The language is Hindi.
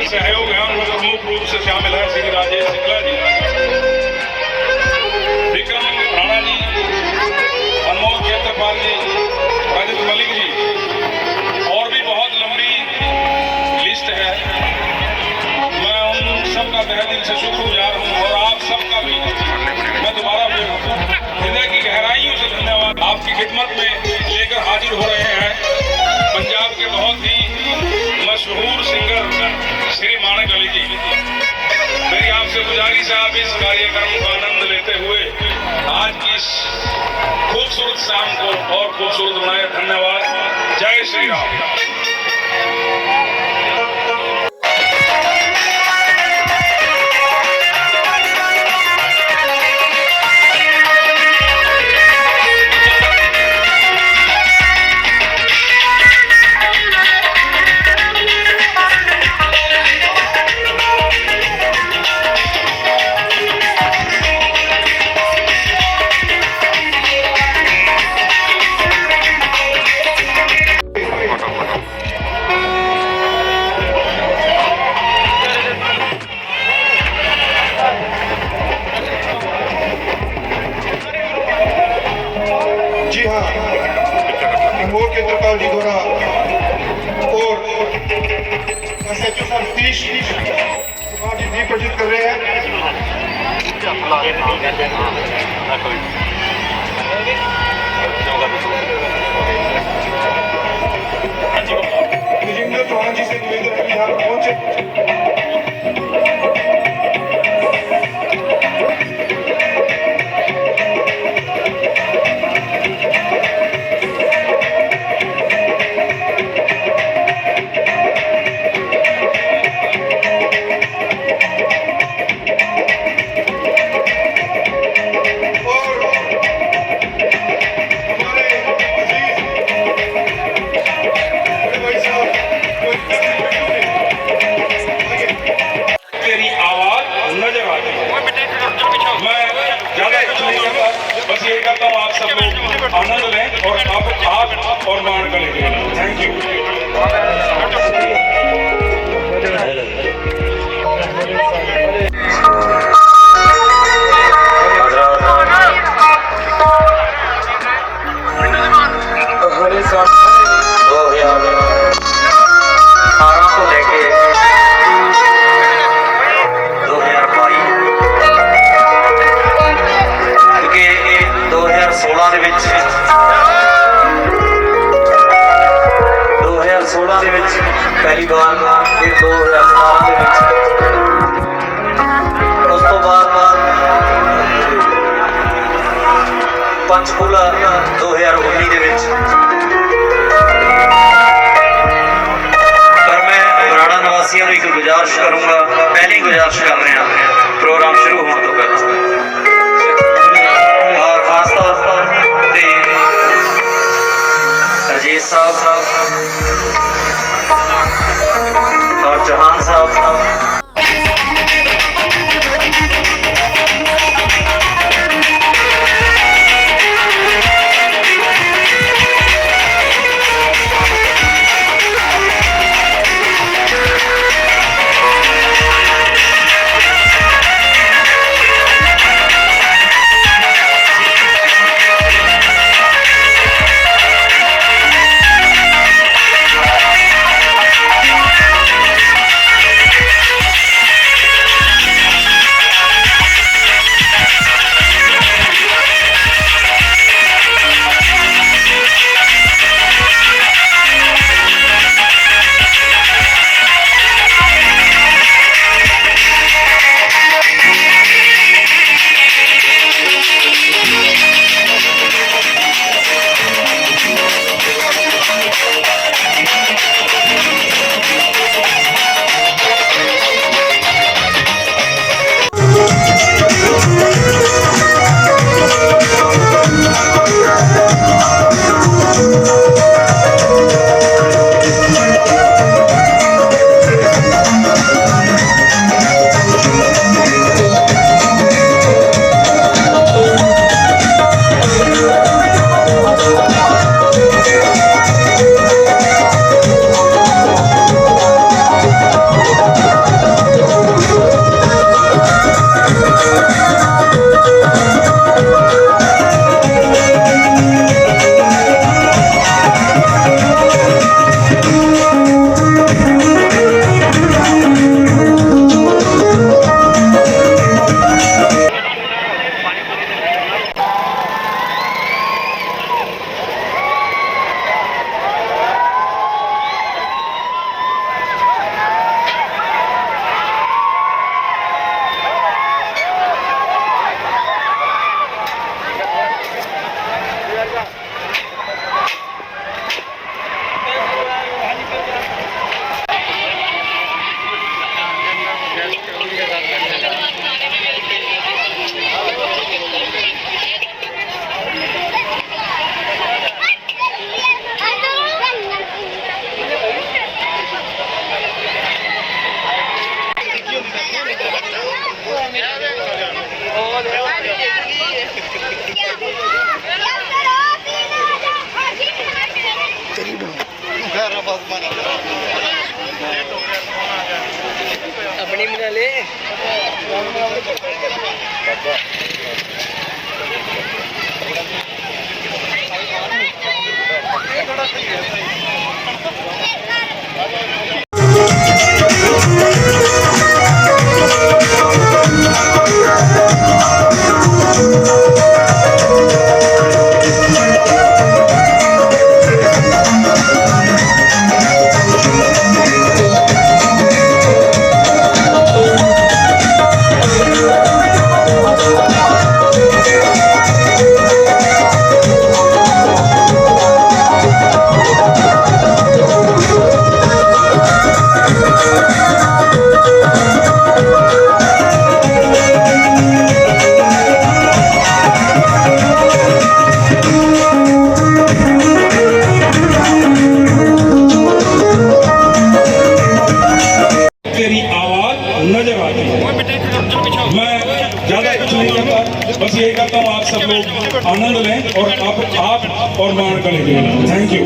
सहयोग है उनमें प्रमुख रूप से शामिल है श्री राजेश शुक्ला जी, विक्रम राणा जी, अनमोल क्षेत्रपाल जी, रजत मलिक जी, और भी बहुत लंबी लिस्ट है। मैं उन सबका तहे दिल से शुक्रगुजार हूँ और आप सबका भी मैं दोबारा हृदय की गहराइयों से धन्यवाद। आपकी खिदमत में लेकर हाजिर हो रहे हैं पंजाब के बहुत ही मशहूर सिंगर श्री मानक अली जी। मेरी आपसे गुजारिश है आप इस कार्यक्रम का आनंद लेते हुए आज की इस खूबसूरत शाम को और खूबसूरत बनाए। धन्यवाद। जय श्री राम। जी द्वारा और सतीश कुमार जी दीप प्रज्वलित कर रहे हैं। चौहान जी से निवेदन है कि यहाँ पहुंचे। बस ये कहता हूँ आप सब लोग आनंद लें और आप और मान कर लेंगे। Thank you. पहली बार फिर 2017 उस तो बाद पंचकूला 2019 पर मैं बराड़ा निवासियों को गुजारिश करूंगा, पहले ही गुजारिश कर रहे हैं प्रोग्राम शुरू होने तो पहले और खास तौर पर राजेश साहब और चौहान साहब तेरी आवाज नजर आती है। मैं ज्यादा कुछ नहीं करता, बस यही करता हूँ आप सब लोग आनंद लें और आप और मान कर लेंगे। Thank you.